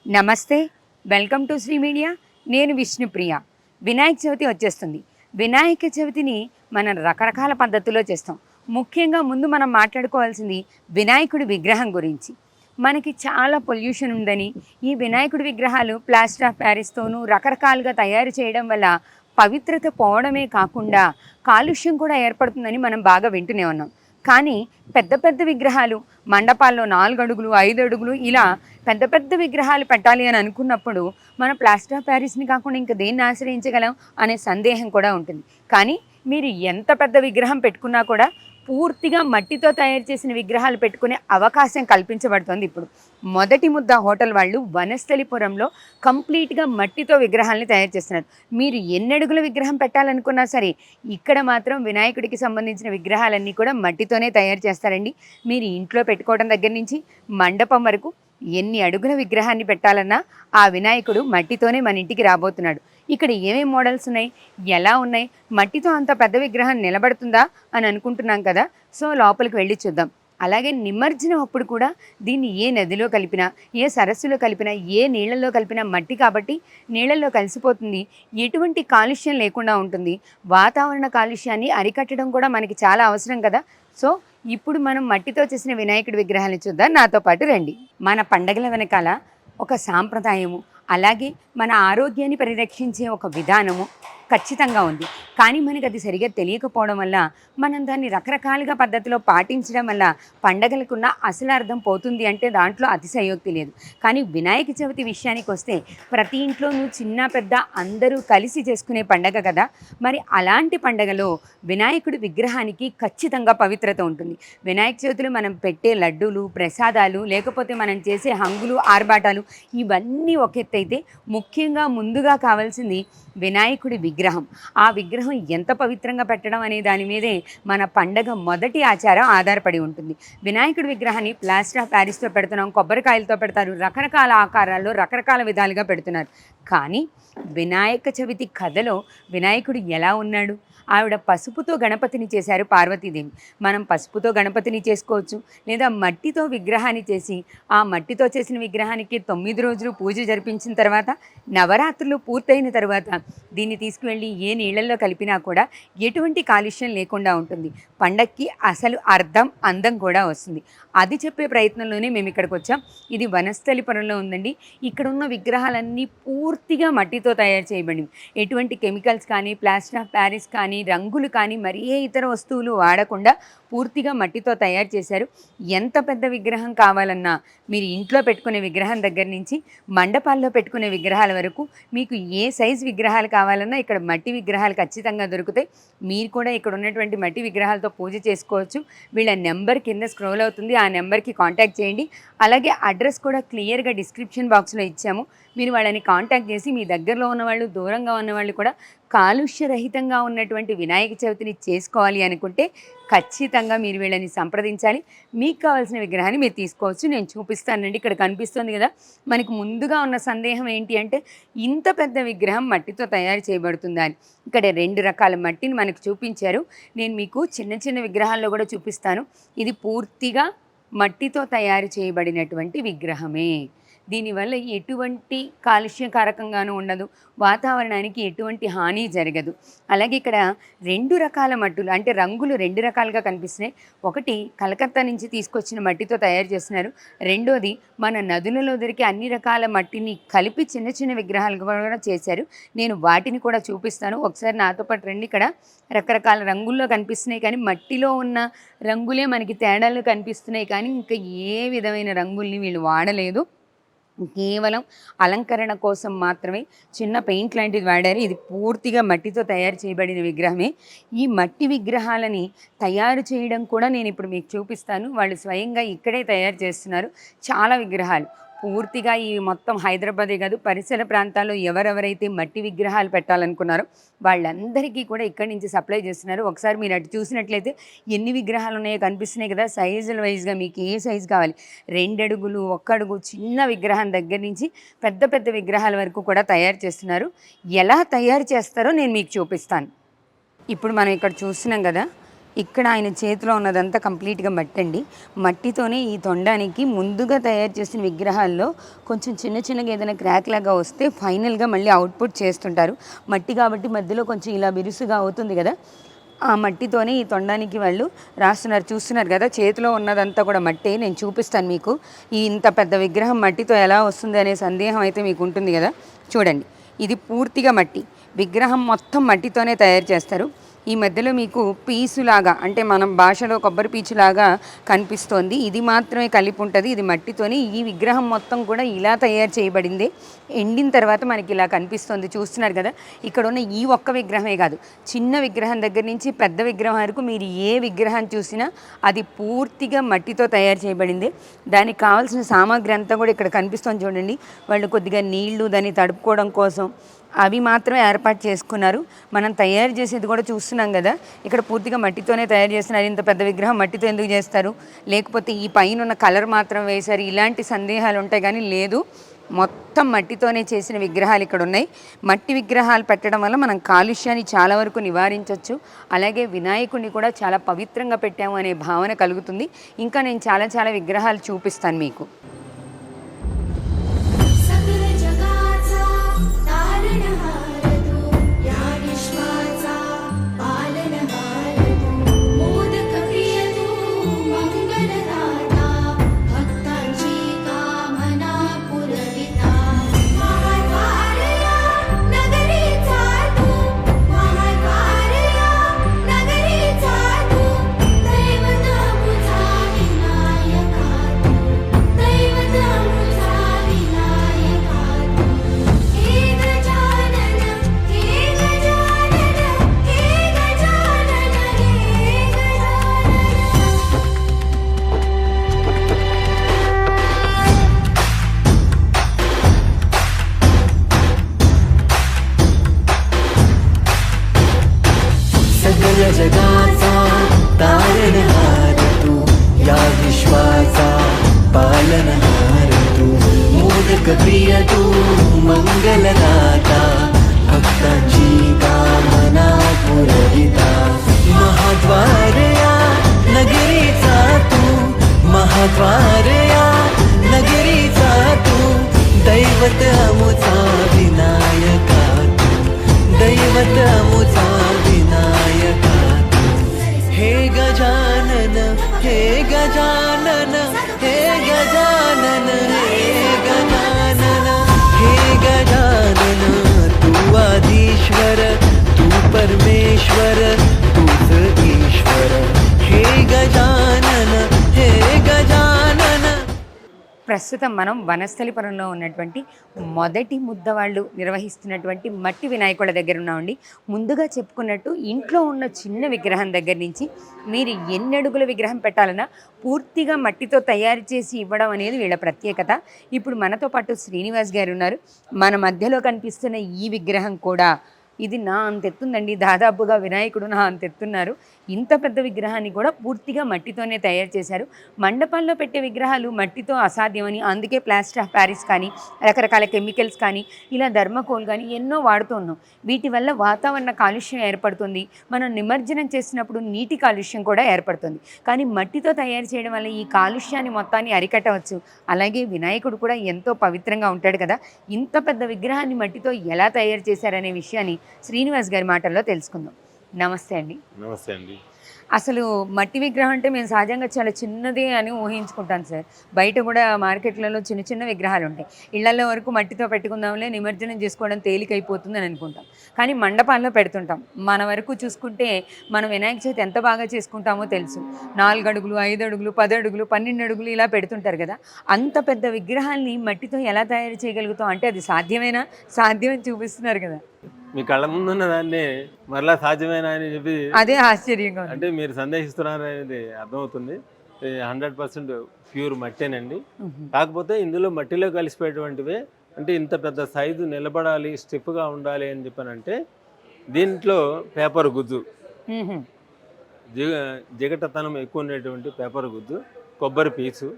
నమస్తే, welcome to Shri media. నేను విష్ణుప్రియ. వినాయక చవితి వచ్చేస్తుంది. వినాయక చవితిని మనం రకరకాల పద్ధతుల్లో చేస్తాం. ముఖ్యంగా ముందు మనం మాట్లాడుకోవాల్సింది వినాయకుడి విగ్రహం గురించి. మనకి చాలా పొల్యూషన్ ఉందని ఈ వినాయకుడి విగ్రహాలు ప్లాస్టర్ ఆఫ్ ప్యారిస్తోనూ రకరకాలుగా తయారు చేయడం వల్ల పవిత్రత పోవడమే కాకుండా కాలుష్యం కూడా ఏర్పడుతుందని మనం బాగా వింటూనే ఉన్నాం. కానీ పెద్ద పెద్ద విగ్రహాలు మండపాల్లో 4 అడుగులు 5 అడుగులు ఇలా పెద్ద పెద్ద విగ్రహాలు పెట్టాలి అని అనుకున్నప్పుడు మనం ప్లాస్టర్ ఆఫ్ ప్యారిస్ని కాకుండా ఇంకా దేన్ని ఆశ్రయించగలం అనే సందేహం కూడా ఉంటుంది. కానీ మీరు ఎంత పెద్ద విగ్రహం పెట్టుకున్నా కూడా పూర్తిగా మట్టితో తయారు చేసిన విగ్రహాలు పెట్టుకునే అవకాశం కల్పించబడుతుంది. ఇప్పుడు మొదటి ముద్ద హోటల్ వాళ్ళు వనస్థలిపురంలో కంప్లీట్గా మట్టితో విగ్రహాలని తయారు చేస్తున్నారు. మీరు ఎన్ని అడుగుల విగ్రహం పెట్టాలనుకున్నా సరే ఇక్కడ మాత్రం వినాయకుడికి సంబంధించిన విగ్రహాలన్నీ కూడా మట్టితోనే తయారు చేస్తారండి. మీరు ఇంట్లో పెట్టుకోవడం దగ్గర నుంచి మండపం వరకు ఎన్ని అడుగుల విగ్రహాన్ని పెట్టాలన్నా ఆ వినాయకుడు మట్టితోనే మన ఇంటికి రాబోతున్నాడు. ఇక్కడ ఏమేమి మోడల్స్ ఉన్నాయి, ఎలా ఉన్నాయి, మట్టితో అంత పెద్ద విగ్రహం నిలబడుతుందా అని అనుకుంటున్నాం కదా. సో లోపలికి వెళ్ళి చూద్దాం. అలాగే నిమజ్జనం అప్పుడు కూడా దీన్ని ఏ నదిలో కలిపినా, ఏ సరస్సులో కలిపినా, ఏ నీళ్ళల్లో కలిపినా మట్టి కాబట్టి నీళ్ళల్లో కలిసిపోతుంది. ఎటువంటి కాలుష్యం లేకుండా ఉంటుంది. వాతావరణ కాలుష్యాన్ని అరికట్టడం కూడా మనకి చాలా అవసరం కదా. సో ఇప్పుడు మనం మట్టితో చేసిన వినాయకుడి విగ్రహాన్ని చూద్దాం. నాతో పాటు రండి. మన పండగల వెనకాల ఒక సాంప్రదాయము, అలాగే మన ఆరోగ్యాన్ని పరిరక్షించే ఒక విధానము ఖచ్చితంగా ఉంది. కానీ మనకి అది సరిగ్గా తెలియకపోవడం వల్ల మనం దాన్ని రకరకాలుగా పద్ధతిలో పాటించడం వల్ల పండగలకున్న అసలు అర్థం పోతుంది అంటే దాంట్లో అతిశయోక్తి లేదు. కానీ వినాయక చవితి విషయానికి వస్తే ప్రతి ఇంట్లోనూ చిన్న పెద్ద అందరూ కలిసి చేసుకునే పండగ కదా. మరి అలాంటి పండగలో వినాయకుడి విగ్రహానికి ఖచ్చితంగా పవిత్రత ఉంటుంది. వినాయక చవితిలో మనం పెట్టే లడ్డూలు, ప్రసాదాలు, లేకపోతే మనం చేసే హంగులు, ఆర్భాటాలు ఇవన్నీ ఒక ఎత్తు అయితే ముఖ్యంగా ముందుగా కావాల్సింది వినాయకుడి విగ్రహం. ఆ విగ్రహం ఎంత పవిత్రంగా పెట్టడం అనే దాని మీదే మన పండగ మొదటి ఆచారం ఆధారపడి ఉంటుంది. వినాయకుడి విగ్రహాన్ని ప్లాస్టర్ ఆఫ్ ప్యారిస్తో పెడుతున్నాం, కొబ్బరికాయలతో పెడతారు, రకరకాల ఆకారాల్లో రకరకాల విధాలుగా పెడుతున్నారు. కానీ వినాయక చవితి కథలో వినాయకుడు ఎలా ఉన్నాడు? ఆవిడ పసుపుతో గణపతిని చేశారు పార్వతీదేవి. మనం పసుపుతో గణపతిని చేసుకోవచ్చు, లేదా మట్టితో విగ్రహాన్ని చేసి ఆ మట్టితో చేసిన విగ్రహానికి 9 రోజులు పూజ జరిపించిన తర్వాత నవరాత్రులు పూర్తయిన తర్వాత దీన్ని తీసుకువెళ్ళి ఏ నీళ్ళల్లో కలిపినా కూడా ఎటువంటి కాలుష్యం లేకుండా ఉంటుంది. పండక్కి అసలు అర్థం, అందం కూడా వస్తుంది. అది చెప్పే ప్రయత్నంలోనే మేము ఇక్కడికి వచ్చాం. ఇది వనస్థలిపురంలో ఉందండి. ఇక్కడ ఉన్న విగ్రహాలన్నీ పూర్తిగా మట్టితో తయారు చేయబడినవి. ఎటువంటి కెమికల్స్ కానీ, ప్లాస్టర్ ఆఫ్ ప్యారిస్ కానీ, రంగులు కానీ, మరి ఏ ఇతర వస్తువులు వాడకుండా పూర్తిగా మట్టితో తయారు చేశారు. ఎంత పెద్ద విగ్రహం కావాలన్నా, మీరు ఇంట్లో పెట్టుకునే విగ్రహం దగ్గర నుంచి మండపాల్లో పెట్టుకునే విగ్రహాల వరకు మీకు ఏ సైజు విగ్రహాలు కావాలన్నా ఇక్కడ మట్టి విగ్రహాలు ఖచ్చితంగా దొరుకుతాయి. మీరు కూడా ఇక్కడ ఉన్నటువంటి మట్టి విగ్రహాలతో పూజ చేసుకోవచ్చు. వీళ్ళ నెంబర్ కింద స్క్రోల్ అవుతుంది, ఆ నెంబర్కి కాంటాక్ట్ చేయండి. అలాగే అడ్రస్ కూడా క్లియర్గా డిస్క్రిప్షన్ బాక్స్లో ఇచ్చాము. మీరు వాళ్ళని కాంటాక్ట్ చేసి మీ దగ్గరలో ఉన్నవాళ్ళు, దూరంగా ఉన్నవాళ్ళు కూడా కాలుష్యరహితంగా ఉన్నటువంటి వినాయక చవితిని చేసుకోవాలి అనుకుంటే ఖచ్చితంగా మీరు వీళ్ళని సంప్రదించాలి. మీకు కావాల్సిన విగ్రహాన్ని మీరు తీసుకోవచ్చు. నేను చూపిస్తానండి. ఇక్కడ కనిపిస్తుంది కదా. మనకు ముందుగా ఉన్న సందేహం ఏంటి అంటే ఇంత పెద్ద విగ్రహం మట్టితో తయారు చేయబడుతుందా అని. ఇక్కడ 2 రకాల మట్టిని మనకు చూపించారు. నేను మీకు చిన్న చిన్న విగ్రహాల్లో కూడా చూపిస్తాను. ఇది పూర్తిగా మట్టితో తయారు చేయబడినటువంటి విగ్రహమే. దీనివల్ల ఎటువంటి కాలుష్యకారకంగానూ ఉండదు, వాతావరణానికి ఎటువంటి హాని జరగదు. అలాగే ఇక్కడ 2 రకాల మట్టులు అంటే రంగులు 2 రకాలుగా కనిపిస్తున్నాయి. ఒకటి కలకత్తా నుంచి తీసుకొచ్చిన మట్టితో తయారు చేస్తున్నారు. రెండోది మన నదులలో దొరికే అన్ని రకాల మట్టిని కలిపి చిన్న చిన్న విగ్రహాలు కూడా చేశారు. నేను వాటిని కూడా చూపిస్తాను. ఒకసారి నాతో పాటు రండి. ఇక్కడ రకరకాల రంగుల్లో కనిపిస్తున్నాయి, కానీ మట్టిలో ఉన్న రంగులే మనకి తేడాలు కనిపిస్తున్నాయి. కానీ ఇంకా ఏ విధమైన రంగుల్ని వీళ్ళు వాడలేదు. కేవలం అలంకరణ కోసం మాత్రమే చిన్న పెయింట్ లాంటిది వాడారు. ఇది పూర్తిగా మట్టితో తయారు చేయబడిన విగ్రహమే. ఈ మట్టి విగ్రహాలని తయారు చేయడం కూడా నేను ఇప్పుడు మీకు చూపిస్తాను. వాళ్ళు స్వయంగా ఇక్కడే తయారు చేస్తున్నారు చాలా విగ్రహాలు. పూర్తిగా ఈ మొత్తం హైదరాబాదే కాదు, పరిసర ప్రాంతాల్లో ఎవరెవరైతే మట్టి విగ్రహాలు పెట్టాలనుకున్నారో వాళ్ళందరికీ కూడా ఇక్కడి నుంచి సప్లై చేస్తున్నారు. ఒకసారి మీరు అటు చూసినట్లయితే ఎన్ని విగ్రహాలు ఉన్నాయో కనిపిస్తున్నాయి కదా. సైజుల వైజ్గా మీకు ఏ సైజు కావాలి, 2 అడుగులు, 1 అడుగు చిన్న విగ్రహం దగ్గర నుంచి పెద్ద పెద్ద విగ్రహాల వరకు కూడా తయారు చేస్తున్నారు. ఎలా తయారు చేస్తారో నేను మీకు చూపిస్తాను. ఇప్పుడు మనం ఇక్కడ చూస్తున్నాం కదా, ఇక్కడ ఆయన చేతిలో ఉన్నదంతా కంప్లీట్గా మట్టి అండి. మట్టితోనే ఈ తొండానికి ముందుగా తయారు చేసిన విగ్రహాల్లో కొంచెం చిన్న చిన్నగా ఏదైనా క్రాక్ లాగా వస్తే ఫైనల్గా మళ్ళీ అవుట్పుట్ చేస్తుంటారు. మట్టి కాబట్టి మధ్యలో కొంచెం ఇలా బిరుసుగా అవుతుంది కదా, ఆ మట్టితోనే ఈ తొండానికి వాళ్ళు రాస్తున్నారు. చూస్తున్నారు కదా, చేతిలో ఉన్నదంతా కూడా మట్టి. నేను చూపిస్తాను మీకు. ఈ ఇంత పెద్ద విగ్రహం మట్టితో ఎలా వస్తుంది అనే సందేహం అయితే మీకు ఉంటుంది కదా. చూడండి, ఇది పూర్తిగా మట్టి. విగ్రహం మొత్తం మట్టితోనే తయారు చేస్తారు. ఈ మధ్యలో మీకు పీసులాగా, అంటే మనం భాషలో కొబ్బరి పీచులాగా కనిపిస్తోంది. ఇది మాత్రమే కలిపి ఉంటుంది. ఇది మట్టితోని. ఈ విగ్రహం మొత్తం కూడా ఇలా తయారు చేయబడింది. ఎండిన తర్వాత మనకి ఇలా కనిపిస్తుంది. చూస్తున్నారు కదా, ఇక్కడ ఉన్న ఈ ఒక్క విగ్రహమే కాదు, చిన్న విగ్రహం దగ్గర నుంచి పెద్ద విగ్రహం వరకు మీరు ఏ విగ్రహం చూసినా అది పూర్తిగా మట్టితో తయారు చేయబడింది. దానికి కావాల్సిన సామాగ్రి అంతా కూడా ఇక్కడ కనిపిస్తుంది. చూడండి, వాళ్ళు కొద్దిగా నీళ్లు దాన్ని తడుపుకోవడం కోసం అవి మాత్రమే ఏర్పాటు చేసుకున్నారు. మనం తయారు చేసేది కూడా చూస్తున్నాం కదా, ఇక్కడ పూర్తిగా మట్టితోనే తయారు చేస్తున్నారు. ఇంత పెద్ద విగ్రహం మట్టితో ఎందుకు చేస్తారు, లేకపోతే ఈ పైన ఉన్న కలర్ మాత్రం వేశారు, ఇలాంటి సందేహాలు ఉంటాయి. కానీ లేదు, మొత్తం మట్టితోనే చేసిన విగ్రహాలు ఇక్కడ ఉన్నాయి. మట్టి విగ్రహాలు పెట్టడం వల్ల మనం కాలుష్యాన్ని చాలా వరకు నివారించవచ్చు. అలాగే వినాయకుడిని కూడా చాలా పవిత్రంగా పెట్టాము అనే భావన కలుగుతుంది. ఇంకా నేను చాలా చాలా విగ్రహాలు చూపిస్తాను మీకు. जगाचा तारणहार तू, या विश्वाचा पालनहार तू, मोदक प्रिय तू, मंगलदाता, भक्तांची कामना पुरविता, महाद्वार या नगरीचा तू, महाद्वार या नगरीचा तू, दैवत अमुचा विनायका तू, दैवत अमुचा विनायका तू, हे गजानन, हे गजानन, हे गजानन, हे गजानन, हे गजानन, तू आदिश्वर, तू परमेश्वर, तूच ईश्वर, हे गजानन, हे गजानन. ప్రస్తుతం మనం వనస్థలిపురంలో ఉన్నటువంటి మొదటి ముద్ద వాళ్ళు నిర్వహిస్తున్నటువంటి మట్టి వినాయకుల దగ్గర ఉన్నామండి. ముందుగా చెప్పుకున్నట్టు ఇంట్లో ఉన్న చిన్న విగ్రహం దగ్గర నుంచి మీరు ఎన్ని అడుగుల విగ్రహం పెట్టాలన్నా పూర్తిగా మట్టితో తయారు చేసి ఇవ్వడం అనేది వీళ్ళ ప్రత్యేకత. ఇప్పుడు మనతో పాటు శ్రీనివాస్ గారు ఉన్నారు. మన మధ్యలో కనిపిస్తున్న ఈ విగ్రహం కూడా ఇది నా అంత ఎత్తుందండి. దాదాపుగా వినాయకుడు నా అంత ఎత్తున్నారు. ఇంత పెద్ద విగ్రహాన్ని కూడా పూర్తిగా మట్టితోనే తయారు చేశారు. మండపాల్లో పెట్టే విగ్రహాలు మట్టితో అసాధ్యమని, అందుకే ప్లాస్టర్ ఆఫ్ ప్యారిస్ కానీ, రకరకాల కెమికల్స్ కానీ, ఇలా థర్మకోల్ కానీ ఎన్నో వాడుతూ ఉన్నాం. వీటి వల్ల వాతావరణ కాలుష్యం ఏర్పడుతుంది. మనం నిమజ్జనం చేసినప్పుడు నీటి కాలుష్యం కూడా ఏర్పడుతుంది. కానీ మట్టితో తయారు చేయడం వల్ల ఈ కాలుష్యాన్ని మొత్తాన్ని అరికట్టవచ్చు. అలాగే వినాయకుడు కూడా ఎంతో పవిత్రంగా ఉంటాడు కదా. ఇంత పెద్ద విగ్రహాన్ని మట్టితో ఎలా తయారు చేశారనే విషయాన్ని శ్రీనివాస్ గారి మాటల్లో తెలుసుకుందాం. నమస్తే అండి. నమస్తే అండి. అసలు మట్టి విగ్రహం అంటే మేము సహజంగా చాలా చిన్నదే అని ఊహించుకుంటాను సార్. బయట కూడా మార్కెట్లలో చిన్న చిన్న విగ్రహాలు ఉంటాయి. ఇళ్లలో వరకు మట్టితో పెట్టుకుందాంలే, నిమజ్జనం చేసుకోవడం తేలికైపోతుంది అని అనుకుంటాం. కానీ మండపాల్లో పెడుతుంటాం. మన వరకు చూసుకుంటే మనం వినాయక చవితి ఎంత బాగా చేసుకుంటామో తెలుసు. 4 అడుగులు, 5 అడుగులు, 10 అడుగులు, 12 అడుగులు ఇలా పెడుతుంటారు కదా. అంత పెద్ద విగ్రహాన్ని మట్టితో ఎలా తయారు చేయగలుగుతాం అంటే అది సాధ్యమేనా? సాధ్యమని చూపిస్తున్నారు కదా. మీ కళ్ళ ముందున్న దాన్ని మరలా సాధ్యమేనా అని చెప్పి అదే ఆశ్చర్యంగా ఉంది. అంటే మీరు సందేహిస్తున్నారు అనేది అర్థమవుతుంది. 100% ప్యూర్ మట్టేనండి. కాకపోతే ఇందులో మట్టిలో కలిసిపోయేటువంటివే. అంటే ఇంత పెద్ద సైజు నిలబడాలి, స్టిఫ్గా ఉండాలి అని చెప్పానంటే దీంట్లో పేపర్ గుజ్జు, జిగటతనం ఎక్కువ ఉండేటువంటి పేపర్ గుజ్జు, కొబ్బరి పీచు,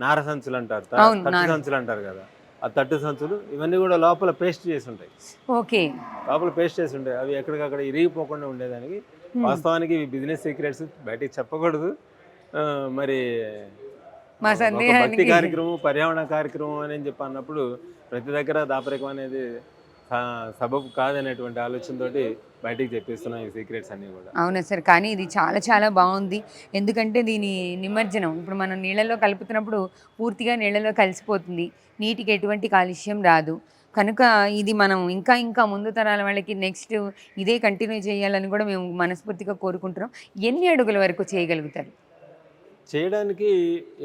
నార సంచులు అంటారు, తట్టు సంచులు అంటారు కదా, ఆ తట్టు సంచులు, ఇవన్నీ కూడా లోపల పేస్ట్ చేసి ఉంటాయి. ఓకే, లోపల పేస్ట్ చేసి ఉంటాయి. అవి ఎక్కడికక్కడ ఇరిగిపోకుండా ఉండేదానికి వాస్తవానికి ఇవి బిజినెస్ సీక్రెట్స్ బయటికి చెప్పకూడదు. మరి మా ఒక భక్తి సందేహానికి కార్యక్రమం, పర్యావరణ కార్యక్రమం అని చెప్పి అన్నప్పుడు ప్రతి దగ్గర దాపరికం అనేది సబబు కాదనేటువంటి ఆలోచనతోటి బయటికి చెప్పిస్తున్నాం ఈ సీక్రెట్స్ అన్నీ కూడా. అవునా సార్, కానీ ఇది చాలా చాలా బాగుంది. ఎందుకంటే దీని నిమజ్జనం ఇప్పుడు మనం నీళ్ళలో కలుపుతున్నప్పుడు పూర్తిగా నీళ్ళలో కలిసిపోతుంది, నీటికి ఎటువంటి కాలుష్యం రాదు. కనుక ఇది మనం ఇంకా ఇంకా ముందు తరాల వాళ్ళకి నెక్స్ట్ ఇదే కంటిన్యూ చేయాలని కూడా మేము మనస్ఫూర్తిగా కోరుకుంటున్నాం. ఎన్ని అడుగుల వరకు చేయగలుగుతారు? చేయడానికి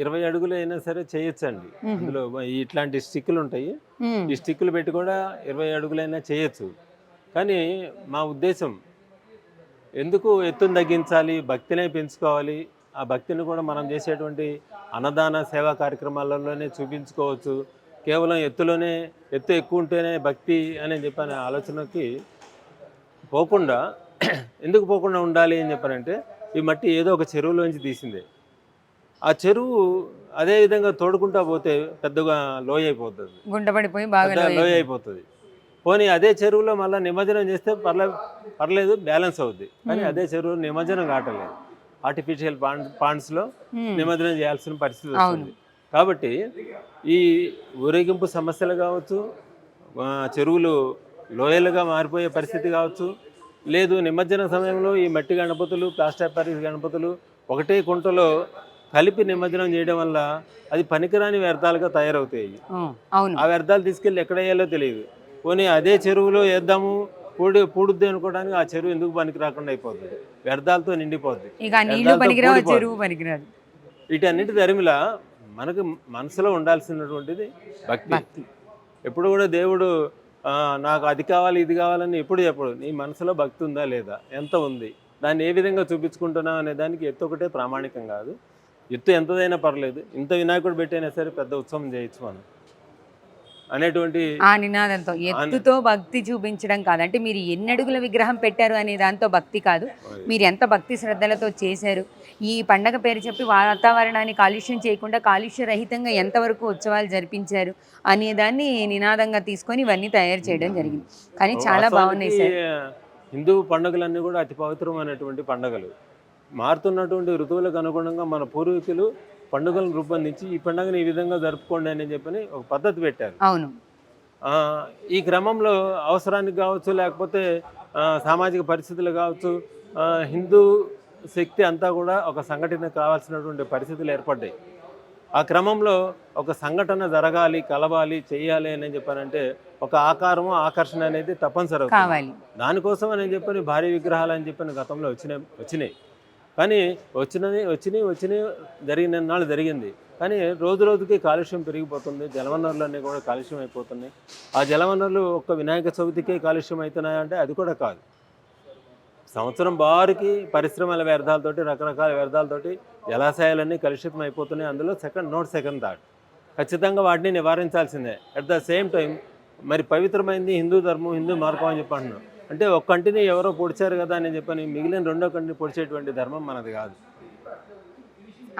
20 అడుగులు అయినా సరే చేయొచ్చండి. అందులో ఇట్లాంటి స్టిక్కులు ఉంటాయి, ఈ స్టిక్కులు పెట్టి కూడా 20 అడుగులైనా చేయొచ్చు. కానీ మా ఉద్దేశం ఎందుకు ఎత్తును తగ్గించాలి, భక్తినే పెంచుకోవాలి. ఆ భక్తిని కూడా మనం చేసేటువంటి అన్నదాన సేవా కార్యక్రమాలలోనే చూపించుకోవచ్చు. కేవలం ఎత్తులోనే ఎత్తు ఎక్కువ ఉంటేనే భక్తి అని చెప్పనే ఆలోచనకి పోకుండా ఎందుకు పోకుండా ఉండాలి అని చెప్పారంటే, ఈ మట్టి ఏదో ఒక చెరువులోంచి తీసిందే. ఆ చెరువు అదే విధంగా తోడుకుంటా పోతే పెద్దగా లోయ అయిపోతుంది, గుంటపడిపోయి బాగా లోయ అయిపోతుంది. పోనీ అదే చెరువులో మళ్ళీ నిమజ్జనం చేస్తే పర్లేదు, బ్యాలెన్స్ అవుద్ది. కానీ అదే చెరువు నిమజ్జనం కావట్లేదు, ఆర్టిఫిషియల్ పాండ్స్లో నిమజ్జనం చేయాల్సిన పరిస్థితి వస్తుంది. కాబట్టి ఈ ఊరేగింపు సమస్యలు కావచ్చు, చెరువులు లోయలుగా మారిపోయే పరిస్థితి కావచ్చు, లేదు నిమజ్జన సమయంలో ఈ మట్టి గణపతులు, ప్లాస్టర్ ప్యారిస్ గణపతులు ఒకటే కుంటలో కలిపి నిమజ్జనం చేయడం వల్ల అది పనికిరాని వ్యర్థాలుగా తయారవుతాయి. ఆ వ్యర్థాలు తీసుకెళ్ళి ఎక్కడ వేయాలో తెలియదు. పోనీ అదే చెరువులో వేద్దాము, పూడుద్ది అనుకోవడానికి ఆ చెరువు ఎందుకు పనికి రాకుండా అయిపోతుంది, వ్యర్థాలతో నిండిపోద్ది. వీటన్నిటి ధరిమిలా మనకు మనసులో ఉండాల్సినటువంటిది భక్తి. ఎప్పుడు కూడా దేవుడు నాకు అది కావాలి ఇది కావాలని ఎప్పుడు చెప్పడు. నీ మనసులో భక్తి ఉందా లేదా, ఎంత ఉంది, దాన్ని ఏ విధంగా చూపించుకుంటున్నావు అనే దానికి ఎత్తు ఒకటే ప్రామాణికం కాదు. ఎత్తు ఎంతదైనా పర్లేదు, ఇంత వినాయకుడు పెట్టైనా సరే పెద్ద ఉత్సవం చేయొచ్చు మనం అనేటువంటి ఆ నినాదంతో ఎత్తుతో భక్తి చూపించడం కాదు. అంటే మీరు ఎన్ని అడుగుల విగ్రహం పెట్టారు అనే దాంతో భక్తి కాదు, మీరు ఎంత భక్తి శ్రద్ధలతో చేశారు, ఈ పండగ పేరు చెప్పి వాతావరణాన్ని కాలుష్యం చేయకుండా కాలుష్య రహితంగా ఎంతవరకు ఉత్సవాలు జరిపించారు అనే దాన్ని నినాదంగా తీసుకొని ఇవన్నీ తయారు చేయడం జరిగింది. కానీ చాలా బాగున్నాయి సార్. హిందూ పండుగలన్నీ కూడా అతి పవిత్రమైనటువంటి పండుగలు. మారుతున్నటువంటి ఋతువులకు అనుగుణంగా మన పూర్వీకులు పండుగలను రూపొందించి ఈ పండుగను ఈ విధంగా జరుపుకోండి అని చెప్పని ఒక పద్ధతి పెట్టారు. అవును. ఈ క్రమంలో అవసరానికి కావచ్చు, లేకపోతే సామాజిక పరిస్థితులు కావచ్చు, హిందూ శక్తి అంతా కూడా ఒక సంఘటన కావాల్సినటువంటి పరిస్థితులు ఏర్పడ్డాయి. ఆ క్రమంలో ఒక సంఘటన జరగాలి, కలవాలి, చేయాలి అని చెప్పానంటే ఒక ఆకారము, ఆకర్షణ అనేది తప్పనిసరి కావాలి. దానికోసం అని చెప్పని భారీ విగ్రహాలు అని చెప్పని గతంలో వచ్చినాయి. కానీ వచ్చినాయి జరిగిన నాళ్ళు జరిగింది. కానీ రోజు రోజుకి కాలుష్యం పెరిగిపోతుంది, జలవనరులన్నీ కూడా కాలుష్యం అయిపోతున్నాయి. ఆ జలవనరులు ఒక్క వినాయక చవితికే కాలుష్యం అవుతున్నాయంటే అది కూడా కాదు. సంవత్సరం బారికి పరిశ్రమల వ్యర్థాలతోటి, రకరకాల వ్యర్థాలతోటి జలాశయాలన్నీ కలుషితం అయిపోతున్నాయి. అందులో సెకండ్ థాట్ ఖచ్చితంగా వాటిని నివారించాల్సిందే. అట్ ద సేమ్ టైం మరి పవిత్రమైంది హిందూ ధర్మం, హిందూ మార్గం అని చెప్పి అంటున్నాం. అంటే ఒక కంటిని ఎవరో పొడిచారు కదా అని చెప్పని మిగిలిన రెండో కంటిని పొడిచేటువంటి ధర్మం మనది కాదు.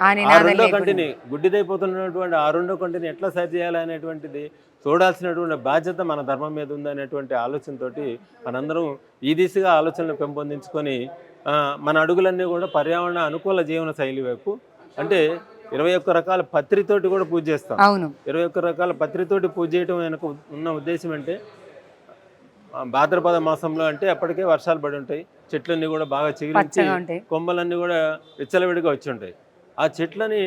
ఆ రెండో కంటిని గుడ్డిదైపోతున్నటువంటి ఆ రెండో కంటిని ఎట్లా సరి చేయాలి అనేటువంటిది చూడాల్సినటువంటి బాధ్యత మన ధర్మం మీద ఉందనేటువంటి ఆలోచనతోటి మనందరం ఈ దిశగా ఆలోచనలు పెంపొందించుకొని మన అడుగులన్నీ కూడా పర్యావరణ అనుకూల జీవన శైలి వైపు, అంటే 21 రకాల పత్రితోటి కూడా పూజ చేస్తాం. 21 రకాల పత్రితోటి పూజ చేయడం వెనక ఉన్న ఉద్దేశం అంటే భాద్రపద మాసంలో అంటే అప్పటికే వర్షాలు పడి ఉంటాయి, చెట్లన్నీ కూడా బాగా చిగురించి కొమ్మలన్నీ కూడా విచ్చలవిడిగా వచ్చి ఉంటాయి. ఆ చెట్లని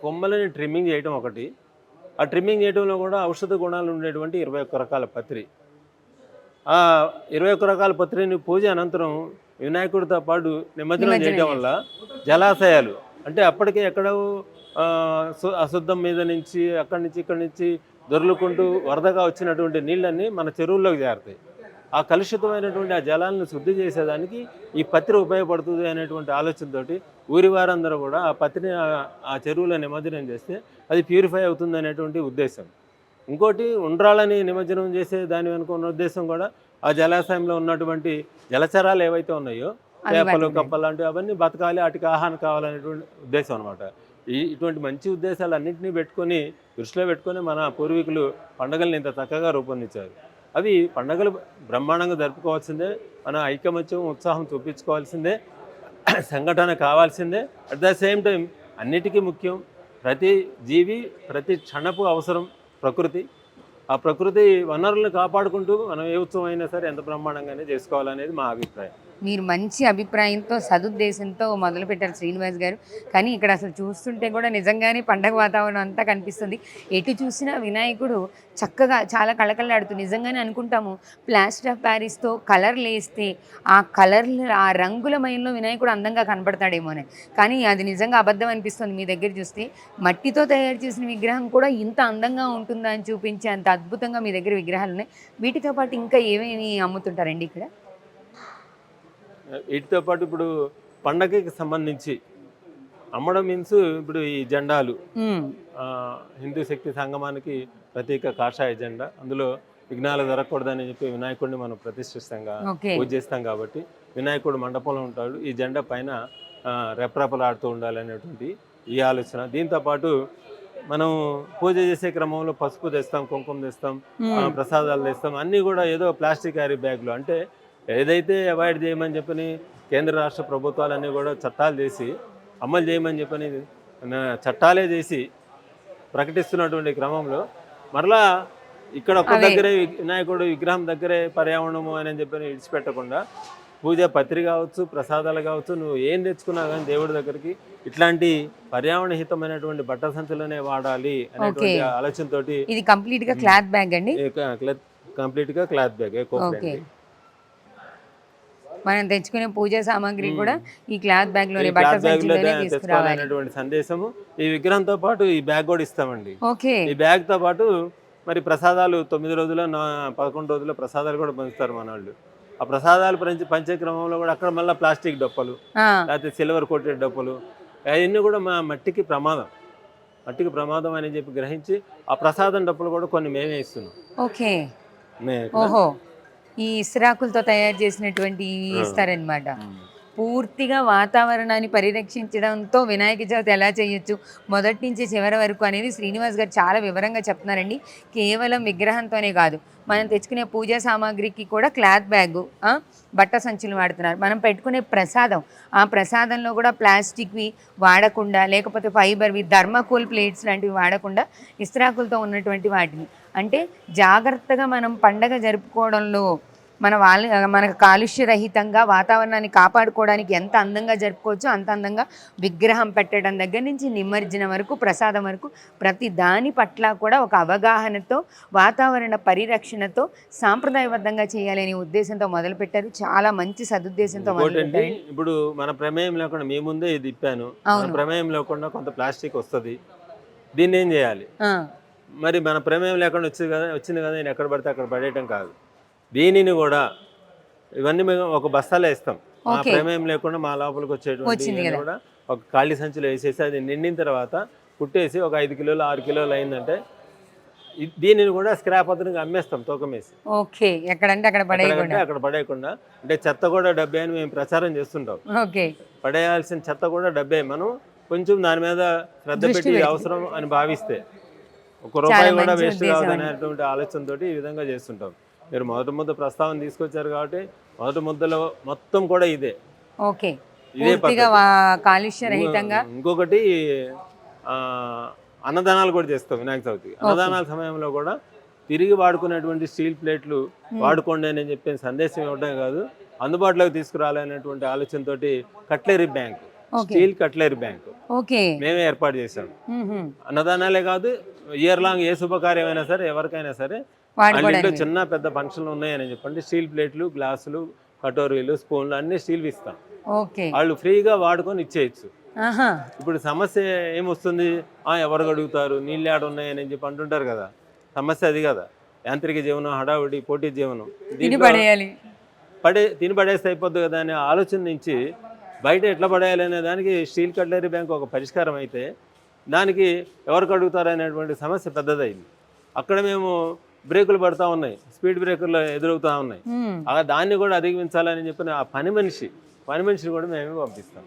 కొమ్మలని ట్రిమ్మింగ్ చేయడం ఒకటి, ఆ ట్రిమ్మింగ్ చేయడంలో కూడా ఔషధ గుణాలు ఉండేటువంటి 21 రకాల పత్రి. ఆ 21 రకాల పత్రిని పూజ అనంతరం వినాయకుడితో పాటు నిమజ్జనం చేయడం వల్ల జలాశయాలు అంటే అప్పటికే ఎక్కడో అశుద్ధం మీద నుంచి ఇక్కడి నుంచి దొర్లుకుంటూ వరదగా వచ్చినటువంటి నీళ్ళన్నీ మన చెరువుల్లోకి చేరుతాయి. ఆ కలుషితమైనటువంటి ఆ జలాలను శుద్ధి చేసేదానికి ఈ పత్రి ఉపయోగపడుతుంది అనేటువంటి ఆలోచనతోటి ఊరి వారందరూ కూడా ఆ పత్రిని ఆ చెరువులో నిమజ్జనం చేస్తే అది ప్యూరిఫై అవుతుంది అనేటువంటి ఉద్దేశం. ఇంకోటి ఉండ్రాళ్ళని నిమజ్జనం చేసే దాని వెనుక ఉన్న ఉద్దేశం కూడా ఆ జలాశయంలో ఉన్నటువంటి జలచరాలు ఏవైతే ఉన్నాయో చేపలు, కప్పలు లాంటివి అవన్నీ బతకాలి, వాటికి ఆహారం కావాలనేటువంటి ఉద్దేశం అనమాట. ఇటువంటి మంచి ఉద్దేశాలు అన్నింటినీ దృష్టిలో పెట్టుకొని మన పూర్వీకులు పండుగల్ని ఇంత చక్కగా రూపొందించారు. అవి పండుగలు బ్రహ్మాండంగా జరుపుకోవాల్సిందే, మన ఐకమత్యం, ఉత్సాహం చూపించుకోవాల్సిందే. సంఘటన కావాల్సిందే. అట్ ద సేమ్ టైం అన్నిటికీ ముఖ్యం ప్రతి జీవి ప్రతి క్షణపు అవసరం ప్రకృతి. ఆ ప్రకృతి వనరులను కాపాడుకుంటూ మనం ఏ ఉత్సవం అయినా సరే ఎంత బ్రహ్మాండంగానే చేసుకోవాలనేది మా అభిప్రాయం. మీరు మంచి అభిప్రాయంతో సదుద్దేశంతో మొదలుపెట్టారు శ్రీనివాస్ గారు. కానీ ఇక్కడ అసలు చూస్తుంటే కూడా నిజంగానే పండగ వాతావరణం అంతా కనిపిస్తుంది. ఎటు చూసినా వినాయకుడు చక్కగా చాలా కళకళలాడుతూ నిజంగానే అనుకుంటాము ప్లాస్టర్ ఆఫ్ ప్యారిస్తో కలర్లు వేస్తే ఆ కలర్లు ఆ రంగులమయంలో వినాయకుడు అందంగా కనపడతాడేమోనే. కానీ అది నిజంగా అబద్ధం అనిపిస్తుంది. మీ దగ్గర చూస్తే మట్టితో తయారు చేసిన విగ్రహం కూడా ఇంత అందంగా ఉంటుందా అని చూపించే అంత అద్భుతంగా మీ దగ్గర విగ్రహాలు ఉన్నాయి. వీటితో పాటు ఇంకా ఏమేమి అమ్ముతుంటారండి ఇక్కడ? వీటితో పాటు ఇప్పుడు పండగకి సంబంధించి అమ్మడం మీన్స్ ఇప్పుడు ఈ జెండాలు, హిందూ శక్తి సంగమానికి ప్రతీక కాషాయ జెండా, అందులో విఘ్నాలు జరగకూడదని చెప్పి వినాయకుడిని మనం ప్రతిష్ఠిస్తాంగా పూజ చేస్తాం కాబట్టి వినాయకుడు మండపంలో ఉంటాడు. ఈ జెండా పైన రెపరెపలాడుతూ ఉండాలనేటువంటి ఈ ఆలోచన. దీంతోపాటు మనం పూజ చేసే క్రమంలో పసుపు తెస్తాం, కుంకుమ తెస్తాం, ప్రసాదాలు తెస్తాం, అన్నీ కూడా ఏదో ప్లాస్టిక్ క్యారీ బ్యాగ్లు. అంటే ఏదైతే అవాయిడ్ చేయమని చెప్పని కేంద్ర రాష్ట్ర ప్రభుత్వాలన్నీ కూడా చట్టాలు చేసి అమలు చేయమని చెప్పని చట్టాలే చేసి ప్రకటిస్తున్నటువంటి క్రమంలో మరలా ఇక్కడ ఒక దగ్గరే వినాయకుడు విగ్రహం దగ్గరే పర్యావరణము అని చెప్పని విడిచిపెట్టకుండా పూజ పత్రి కావచ్చు, ప్రసాదాలు కావచ్చు, నువ్వు ఏం తెచ్చుకున్నా కానీ దేవుడి దగ్గరికి ఇట్లాంటి పర్యావరణ హితమైనటువంటి బట్ట సంచులనే వాడాలి అనేటువంటి ఆలోచనతోటి ఇది కంప్లీట్ గా క్లాత్ బ్యాగ్ అండి. కంప్లీట్ గా క్లాత్ బ్యాగ్ మనం తెచ్చుకునే పూజా సామాగ్రి కూడా ఈ క్లాత్ బ్యాగ్ లోనే బట్ట సంచిలోనే తీసుకురావాలనేటువంటి సందేశము ఈ విగ్రహంతో పాటు ఈ బ్యాగ్ కూడా ఇస్తామండి. ఓకే. ఈ బ్యాగ్ తో పాటు మరి ప్రసాదాలు 9 రోజుల 11 రోజుల ప్రసాదాలు కూడా పంచుతారు మన వాళ్ళు. ఆ ప్రసాదాలు పంచే క్రమంలో కూడా అక్కడ మళ్ళీ ప్లాస్టిక్ డొప్పలు, లేకపోతే సిల్వర్ కోటెడ్ డొప్పలు, అవన్నీ కూడా మా మట్టికి ప్రమాదం అని చెప్పి గ్రహించి ఆ ప్రసాదం డొప్పలు కూడా కొన్ని మేమే ఇస్తున్నాం. ఓకే. ఓహో, ఈ ఇస్రాకులతో తయారు చేసినటువంటి ఇస్తారనమాట. పూర్తిగా వాతావరణాన్ని పరిరక్షించడంతో వినాయక చవితి ఎలా చేయొచ్చు మొదటి నుంచి చివరి వరకు అనేది శ్రీనివాస్ గారు చాలా వివరంగా చెప్తున్నారండి. కేవలం విగ్రహంతోనే కాదు, మనం తెచ్చుకునే పూజా సామాగ్రికి కూడా క్లాత్ బ్యాగు, బట్ట సంచులు వాడుతున్నారు. మనం పెట్టుకునే ప్రసాదం, ఆ ప్రసాదంలో కూడా ప్లాస్టిక్వి వాడకుండా, లేకపోతే ఫైబర్వి, థర్మాకోల్ ప్లేట్స్ లాంటివి వాడకుండా ఇస్త్రాకులతో ఉన్నటువంటి వాటిని, అంటే జాగ్రత్తగా మనం పండగ జరుపుకోవడంలో మనకు కాలుష్యరహితంగా వాతావరణాన్ని కాపాడుకోవడానికి ఎంత అందంగా జరుపుకోవచ్చో అంత అందంగా విగ్రహం పెట్టడం దగ్గర నుంచి నిమజ్జనం వరకు, ప్రసాదం వరకు ప్రతి దాని పట్ల కూడా ఒక అవగాహనతో, వాతావరణ పరిరక్షణతో సాంప్రదాయబద్ధంగా చేయాలనే ఉద్దేశంతో మొదలుపెట్టారు. చాలా మంచి సదుద్దేశంతో మొదలుపెట్టారు. ఇప్పుడు మన ప్రమేయం లేకుండా మీ ముందే ఇది ఇప్పాను, ప్రమేయం లేకుండా కొంత ప్లాస్టిక్ వస్తుంది, దీన్ని ఏం చేయాలి? మరి మన ప్రమేయం లేకుండా వచ్చింది కదా నేను ఎక్కడ పడితే అక్కడ పడేయటం కాదు. దీనిని కూడా ఇవన్నీ మేము ఒక బస్తాలో వేస్తాం. మా ప్రమేయం లేకుండా మా లోపలికి వచ్చేటువంటి కూడా ఒక ఖాళీ సంచులో వేసేసి అది నిండిన తర్వాత కుట్టేసి ఒక 5 కిలోలు 6 కిలోలు అయిందంటే దీనిని కూడా స్క్రాప్ అతనికి అమ్మేస్తాం తూకమేసి. అక్కడ పడేయకుండా. అంటే చెత్త కూడా డబ్బే అని మేము ప్రచారం చేస్తుంటాం. పడేయాల్సిన చెత్త కూడా డబ్బే. మనం కొంచెం దాని మీద శ్రద్ధ పెట్టి అవసరం అని భావిస్తే ₹1 కూడా వేస్ట్ కావద్దనేటువంటి ఆలోచనతో ఈ విధంగా చేస్తుంటాం. మీరు మొదటి ప్రస్తావన తీసుకొచ్చారు కాబట్టి మొదటి ముద్దలో మొత్తం కూడా ఇదే కాలుష్యరహితంగా. ఇంకొకటి అన్నదానాలు కూడా చేస్తాం వినాయక చవితికి. అన్నదానాల సమయంలో కూడా తిరిగి వాడుకునేటువంటి స్టీల్ ప్లేట్లు వాడుకోండి అని చెప్పి సందేశం ఇవ్వడమే కాదు, అందుబాటులోకి తీసుకురాలనేటువంటి ఆలోచనతోటి cutlery bank, steel cutlery bank మేమే ఏర్పాటు చేశాం. అన్నదానాలే కాదు, ఇయర్ లాంగ్ ఏ శుభకార్యమైనా సరే ఎవరికైనా సరే ఇంట్లో చిన్న పెద్ద ఫంక్షన్లు ఉన్నాయని చెప్పండి స్టీల్ ప్లేట్లు, గ్లాసులు, కటోరీలు, స్పూన్లు అన్ని స్టీల్ ఇస్తాం. వాళ్ళు ఫ్రీగా వాడుకొని ఇచ్చేయచ్చు. ఇప్పుడు సమస్య ఏమొస్తుంది, ఎవరు అడుగుతారు, నీళ్ళు ఆడ ఉన్నాయని చెప్పి అంటుంటారు కదా. సమస్య అది కదా. యాంత్రిక జీవనం, హడావుడి, పోటీ జీవనం, తిని పడేస్తే అయిపోద్ది కదా అనే ఆలోచన నుంచి బయట ఎట్లా పడేయాలి అనే దానికి స్టీల్ కట్లరీ బ్యాంక్ ఒక పరిష్కారం అయితే దానికి ఎవరికి అడుగుతారు అనేటువంటి సమస్య పెద్దదైంది. అక్కడ మేము బ్రేకులు పడతా ఉన్నాయి, స్పీడ్ బ్రేకర్లు ఎదురవుతా ఉన్నాయి. అలా దాన్ని కూడా అధిగమించాలని చెప్పిన ఆ పని మనిషిని కూడా మేమే పంపిస్తాం.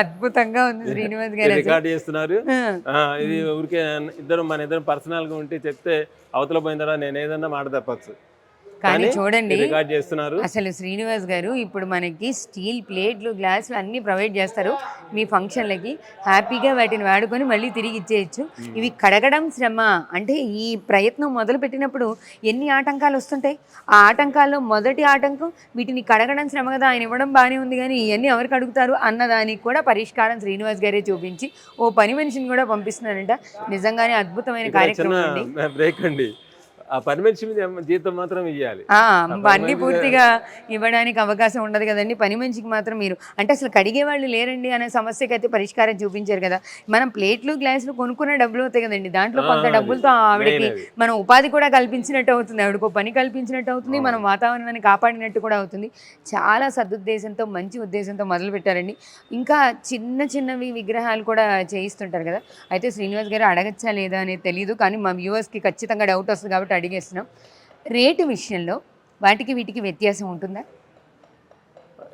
అద్భుతంగా ఉంది శ్రీనివాస్ గారు. రికార్డ్ చేస్తున్నారు. ఇది ఊరికే మన ఇద్దరం పర్సనల్ గా ఉంటే చెప్తే అవతల పోయిన తర్వాత నేను ఏదన్నా మాట తప్పచ్చు. కానీ చూడండి రికార్డ్ చేస్తున్నారు. అసలు శ్రీనివాస్ గారు ఇప్పుడు మనకి స్టీల్ ప్లేట్లు గ్లాసులు అన్నీ ప్రొవైడ్ చేస్తారు మీ ఫంక్షన్లకి, హ్యాపీగా వాటిని వాడుకొని మళ్ళీ తిరిగి ఇచ్చేయచ్చు. ఇవి కడగడం శ్రమ. అంటే ఈ ప్రయత్నం మొదలు పెట్టినప్పుడు ఎన్ని ఆటంకాలు వస్తుంటాయి. ఆ ఆటంకాల్లో మొదటి ఆటంకం వీటిని కడగడం శ్రమ కదా, ఆయన ఇవ్వడం బాగానే ఉంది కానీ ఇవన్నీ ఎవరికి అడుగుతారు అన్నదానికి కూడా పరిష్కారం శ్రీనివాస్ గారే చూపించి ఓ పని మనిషిని కూడా పంపిస్తున్నారంట. నిజంగానే అద్భుతమైన కార్యక్రమం అండి. బ్రేక్ అండి. ఆ పని మనిషి మీద జీతం మాత్రం ఇవ్వాలి. అన్నీ పూర్తిగా ఇవ్వడానికి అవకాశం ఉండదు కదండి. పని మనిషికి మాత్రం మీరు అంటే అసలు కడిగే వాళ్ళు లేరండి అనే సమస్యకి అయితే పరిష్కారం చూపించారు కదా. మనం ప్లేట్లు గ్లాసులు కొనుక్కున్న డబ్బులు అవుతాయి కదండి, దాంట్లో కొంత డబ్బులతో ఆవిడకి మనం ఉపాధి కూడా కల్పించినట్టు అవుతుంది, ఆవిడకు పని కల్పించినట్టు అవుతుంది, మనం వాతావరణాన్ని కాపాడినట్టు కూడా అవుతుంది. చాలా సదుద్దేశంతో మంచి ఉద్దేశంతో మొదలు పెట్టారండి. ఇంకా చిన్న చిన్నవి విగ్రహాలు కూడా చేయిస్తుంటారు కదా. అయితే శ్రీనివాస్ గారు అడగచ్చా లేదా అనేది తెలియదు, కానీ మా వ్యూవర్స్కి ఖచ్చితంగా డౌట్ వస్తుంది కాబట్టి అడిగేస్తున్నాం. రేటు విషయంలో వాటికి వీటికి వ్యత్యాసం ఉంటుందా?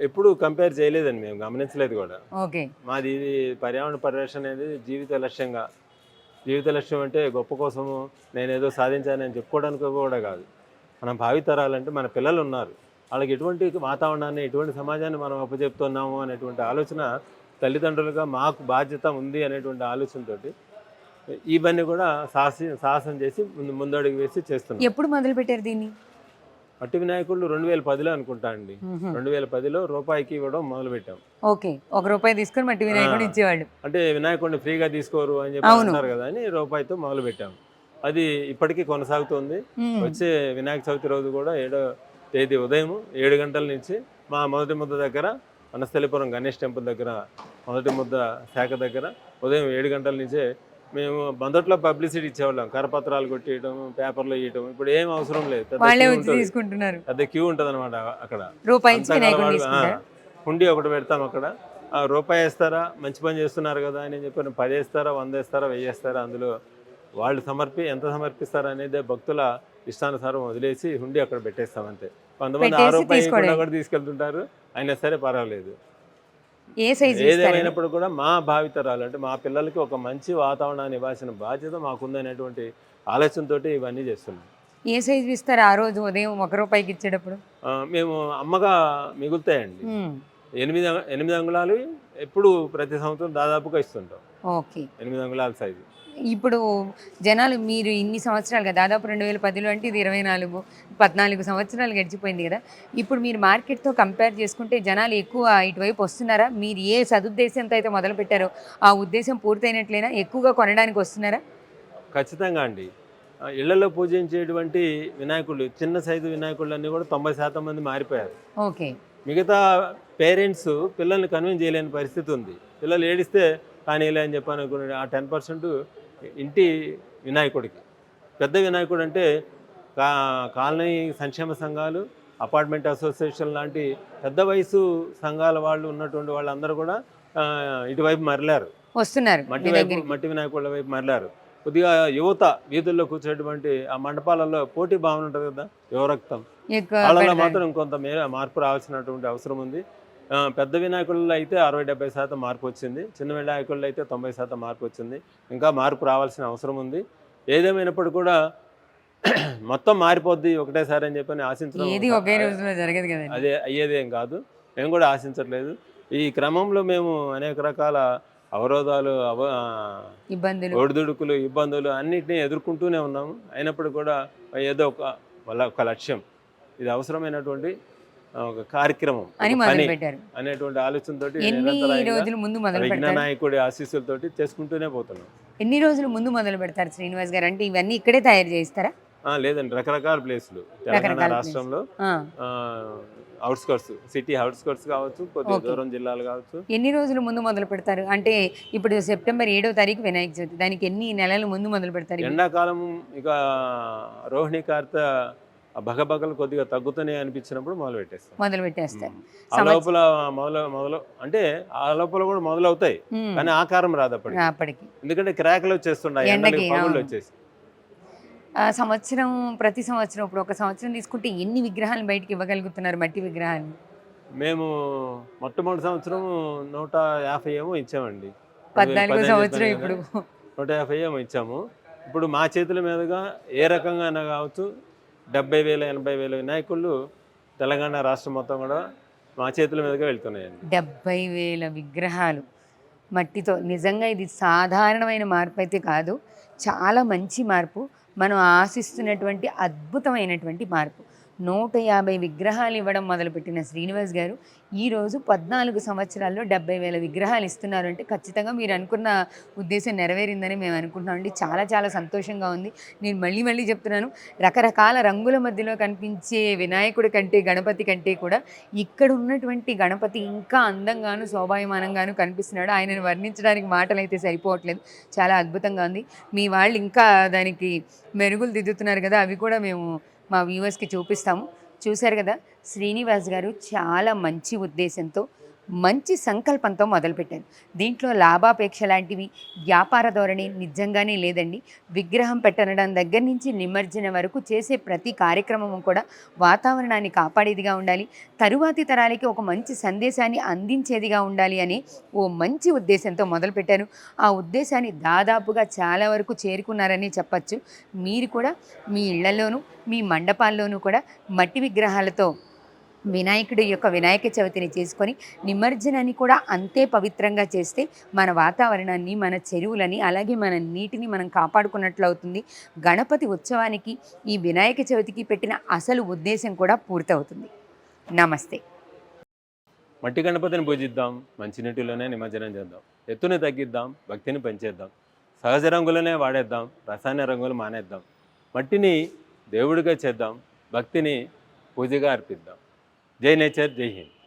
ఎప్పుడు కంపేర్ చేయలేదండి, మేము గమనించలేదు కూడా. ఓకే. మాది ఇది పర్యావరణ పరిరక్షణ అనేది జీవిత లక్ష్యంగా. జీవిత లక్ష్యం అంటే గొప్ప కోసము నేనేదో సాధించానని చెప్పుకోవడానికి కూడా కాదు. మనం భావితరాలంటే మన పిల్లలు ఉన్నారు, వాళ్ళకి ఎటువంటి వాతావరణాన్ని ఎటువంటి సమాజాన్ని మనం అప్పచెప్తున్నాము అనేటువంటి ఆలోచన తల్లిదండ్రులుగా మాకు బాధ్యత ఉంది అనేటువంటి ఆలోచనతోటి ఇవన్నీ కూడా సాహసం చేసి ముందడుగు వేసి చేస్తున్నాం. ఎప్పుడు మొదలు పెట్టారు దీన్ని? మట్టి వినాయకుళ్ళు 2010లో అనుకుంటా అండి. 2010లో రూపాయికి ఇవ్వడం మొదలు పెట్టాం. ఓకే. ₹1 తీసుకొని మట్టి వినాయకుడు ఇచ్చేవాళ్ళు. అంటే వినాయకుడిని ఫ్రీగా తీసుకోరు అని చెప్పి అంటారు కదా అని రూపాయితో మొదలు పెట్టాం. అది ఇప్పటికీ కొనసాగుతుంది. వచ్చే వినాయక చవితి రోజు కూడా 7వ తేదీ ఉదయం 7 గంటల నుంచి మా మొదటి ముద్ద దగ్గర వనస్థలిపురం గణేష్ టెంపుల్ దగ్గర మొదటి ముద్ద శాఖ దగ్గర ఉదయం 7 గంటల నుంచే మేము మొదట్లో పబ్లిసిటీ ఇచ్చేవాళ్ళం, కరపత్రాలు కొట్టేయడం, పేపర్లో ఇవ్వడం. ఇప్పుడు ఏం అవసరం లేదు, పెద్ద క్యూ ఉంటుంది అనమాట. అక్కడ హుండీ ఒకటి పెడతాం. అక్కడ రూపాయి వేస్తారా, మంచి పని చేస్తున్నారు కదా అని చెప్పి 10 వేస్తారా, 100 వేస్తారా, 1000 వేస్తారా, అందులో వాళ్ళు ఎంత సమర్పిస్తారా అనేది భక్తుల ఇష్టానుసారం వదిలేసి హుండీ అక్కడ పెట్టేస్తాం అంతే. కొంతమంది ₹1 కూడా తీసుకెళ్తుంటారు, అయినా సరే పర్వాలేదు. ఏదేమైనప్పుడు కూడా మా భావితరాలు అంటే మా పిల్లలకి ఒక మంచి వాతావరణాన్ని ఇవ్వాల్సిన బాధ్యత మాకుందనేటువంటి ఆలోచనతో ఇవన్నీ చేస్తున్నాం. ఏ సైజు ఇస్తారు ఆ రోజు ఉదయం ₹1 ఇచ్చేటప్పుడు? మేము అమ్మగా మిగులుతాయండి. 8 అంగుళాలు ఎప్పుడు ప్రతి సంవత్సరం దాదాపుగా ఇస్తుంటాం. ఓకే. 8 అంగుళాల సైజు. ఇప్పుడు జనాలు మీరు ఇన్ని సంవత్సరాలు కదా, దాదాపు 2010లో అంటే ఇది 14 సంవత్సరాలు గడిచిపోయింది కదా. ఇప్పుడు మీరు మార్కెట్తో కంపేర్ చేసుకుంటే జనాలు ఎక్కువ ఇటువైపు వస్తున్నారా? మీరు ఏ సదుద్దేశంతో అయితే మొదలు పెట్టారో ఆ ఉద్దేశం పూర్తయినట్లయినా ఎక్కువగా కొనడానికి వస్తున్నారా? ఖచ్చితంగా అండి. ఇళ్లలో పూజించేటువంటి వినాయకుళ్ళు, చిన్న సైజు వినాయకుళ్ళన్నీ కూడా 90% మంది మారిపోయారు. ఓకే. మిగతా పేరెంట్స్ పిల్లల్ని కన్విన్స్ చేయలేని పరిస్థితి ఉంది. పిల్లలు ఏడిస్తే కానీలే అని చెప్పి అనుకునే ఆ 10% ఇంటి వినాయకుడికి. పెద్ద వినాయకుడు అంటే కాలనీ సంక్షేమ సంఘాలు, అపార్ట్మెంట్ అసోసియేషన్ లాంటి పెద్ద వయసు సంఘాల వాళ్ళు ఉన్నటువంటి వాళ్ళందరూ కూడా ఇటువైపు మరలారు, వస్తున్నారు. మట్టి వినాయకుళ్ళ వైపు మరలారు. కొద్దిగా యువత వీధుల్లో కూర్చోటువంటి ఆ మండపాలలో పోటీ భావన ఉంటుంది కదా, యువరక్తం, వాళ్ళలో మాత్రం కొంత మార్పు రావాల్సినటువంటి అవసరం ఉంది. పెద్ద వినాయకుల్లో అయితే 60-70% మార్పు వచ్చింది, చిన్న వినాయకుల్లో అయితే 90% మార్పు వచ్చింది. ఇంకా మార్పు రావాల్సిన అవసరం ఉంది. ఏదేమైనప్పుడు కూడా మొత్తం మారిపోద్ది ఒకటేసారి అని చెప్పని ఆశించడం అదే అయ్యేదేం కాదు. మేము కూడా ఆశించట్లేదు. ఈ క్రమంలో మేము అనేక రకాల అవరోధాలు, ఒడిదుడుకులు, ఇబ్బందులు అన్నిటినీ ఎదుర్కొంటూనే ఉన్నాము. అయినప్పుడు కూడా ఏదో ఒక లక్ష్యం, ఇది అవసరమైనటువంటి ఒక కార్యక్రమం అనేటువంటి ఆలోచనతో విఘ్ననాయకుడి ఆశీస్సులతోటి చేసుకుంటూనే పోతున్నాం. ఎన్ని రోజులు ముందు మొదలు పెడతారు శ్రీనివాస్ గారు? అంటే ఇవన్నీ ఇక్కడే తయారు చేస్తారా? లేదండి, రకరకాల ప్లేసులు తెలంగాణ రాష్ట్రంలో అవుట్స్కర్ట్స్, సిటీ అవుట్స్కర్ట్స్ కావచ్చు, కొద్దిగా దూరం జిల్లాలు కావచ్చు. ఎన్ని రోజులు ముందు మొదలు పెడతారు? అంటే ఇప్పుడు సెప్టెంబర్ 7వ తారీఖు వినాయక చవితి, దానికి ఎన్ని నెలలు ముందు మొదలు పెడతారు? ఎండాకాలం ఇక రోహిణి కార్తె బగబగలు కొద్దిగా తగ్గుతున్నాయి అనిపించినప్పుడు మొదలు పెట్టేస్తారు. ఆ లోపల మొదలు అంటే ఆ లోపల కూడా మొదలవుతాయి, కానీ ఆకారం రాదు అప్పటికి. ఎందుకంటే క్రాక్లు వచ్చేస్తున్నాయి, పగుళ్ళు వచ్చేసి. ప్రతి సంవత్సరం ఇప్పుడు ఒక సంవత్సరం తీసుకుంటే ఎన్ని విగ్రహాలు బయటకి ఇవ్వగలుగుతున్నారు, మట్టి విగ్రహాలు? మేము మొట్టమొదటి సంవత్సరం 150 ఏమో ఇచ్చామండి. 14వ సంవత్సరం ఇప్పుడు 150 ఏమో ఇచ్చాము. ఇప్పుడు మా చేతుల మీదుగా ఏ రకంగా కావచ్చు 70,000 80,000 వినాయకుళ్ళు తెలంగాణ రాష్ట్రం మొత్తం కూడా మా చేతుల మీదుగా వెళ్తున్నాయండి. 70,000 విగ్రహాలు మట్టితో. నిజంగా ఇది సాధారణమైన మార్పు అయితే కాదు, చాలా మంచి మార్పు, మనం ఆశిస్తున్నటువంటి అద్భుతమైనటువంటి మార్పు. 150 విగ్రహాలు ఇవ్వడం మొదలుపెట్టిన శ్రీనివాస్ గారు ఈరోజు 14 సంవత్సరాల్లో 70,000 విగ్రహాలు ఇస్తున్నారు అంటే ఖచ్చితంగా మీరు అనుకున్న ఉద్దేశం నెరవేరిందని మేము అనుకుంటున్నామండి. చాలా చాలా సంతోషంగా ఉంది. నేను మళ్ళీ మళ్ళీ చెప్తున్నాను, రకరకాల రంగుల మధ్యలో కనిపించే వినాయకుడి కంటే గణపతి కంటే కూడా ఇక్కడ ఉన్నటువంటి గణపతి ఇంకా అందంగాను శోభాయమానంగాను కనిపిస్తున్నాడు. ఆయనను వర్ణించడానికి మాటలు అయితే సరిపోవట్లేదు, చాలా అద్భుతంగా ఉంది. మీ వాళ్ళు ఇంకా దానికి మెరుగులు దిద్దుతున్నారు కదా, అవి కూడా మేము మా వ్యూవర్స్కి చూపిస్తాము. చూశారు కదా, శ్రీనివాస్ గారు చాలా మంచి ఉద్దేశంతో మంచి సంకల్పంతో మొదలుపెట్టారు. దీంట్లో లాభాపేక్ష లాంటివి వ్యాపార ధోరణి నిజంగానే లేదండి. విగ్రహం పెట్టడం దగ్గర నుంచి నిమజ్జన వరకు చేసే ప్రతి కార్యక్రమము కూడా వాతావరణాన్ని కాపాడేదిగా ఉండాలి, తరువాతి తరాలకి ఒక మంచి సందేశాన్ని అందించేదిగా ఉండాలి అని ఓ మంచి ఉద్దేశంతో మొదలుపెట్టారు. ఆ ఉద్దేశాన్ని దాదాపుగా చాలా వరకు చేరుకున్నారని చెప్పచ్చు. మీరు కూడా మీ ఇళ్లలోనూ మీ మండపాల్లోనూ కూడా మట్టి విగ్రహాలతో వినాయకుడి యొక్క వినాయక చవితిని చేసుకొని నిమజ్జనాన్ని కూడా అంతే పవిత్రంగా చేస్తే మన వాతావరణాన్ని, మన చెరువులని, అలాగే మన నీటిని మనం కాపాడుకున్నట్లు అవుతుంది. గణపతి ఉత్సవానికి ఈ వినాయక చవితికి పెట్టిన అసలు ఉద్దేశం కూడా పూర్తవుతుంది. నమస్తే. మట్టి గణపతిని పూజిద్దాం, మంచినీటిలోనే నిమజ్జనం చేద్దాం, ఎత్తుని తగ్గిద్దాం, భక్తిని పెంచేద్దాం, సహజ రంగులనే వాడేద్దాం, రసాయన రంగులు మానేద్దాం, మట్టిని దేవుడిగా చేద్దాం, భక్తిని పూజగా అర్పిద్దాం. జై నేచర్, జై హింద్.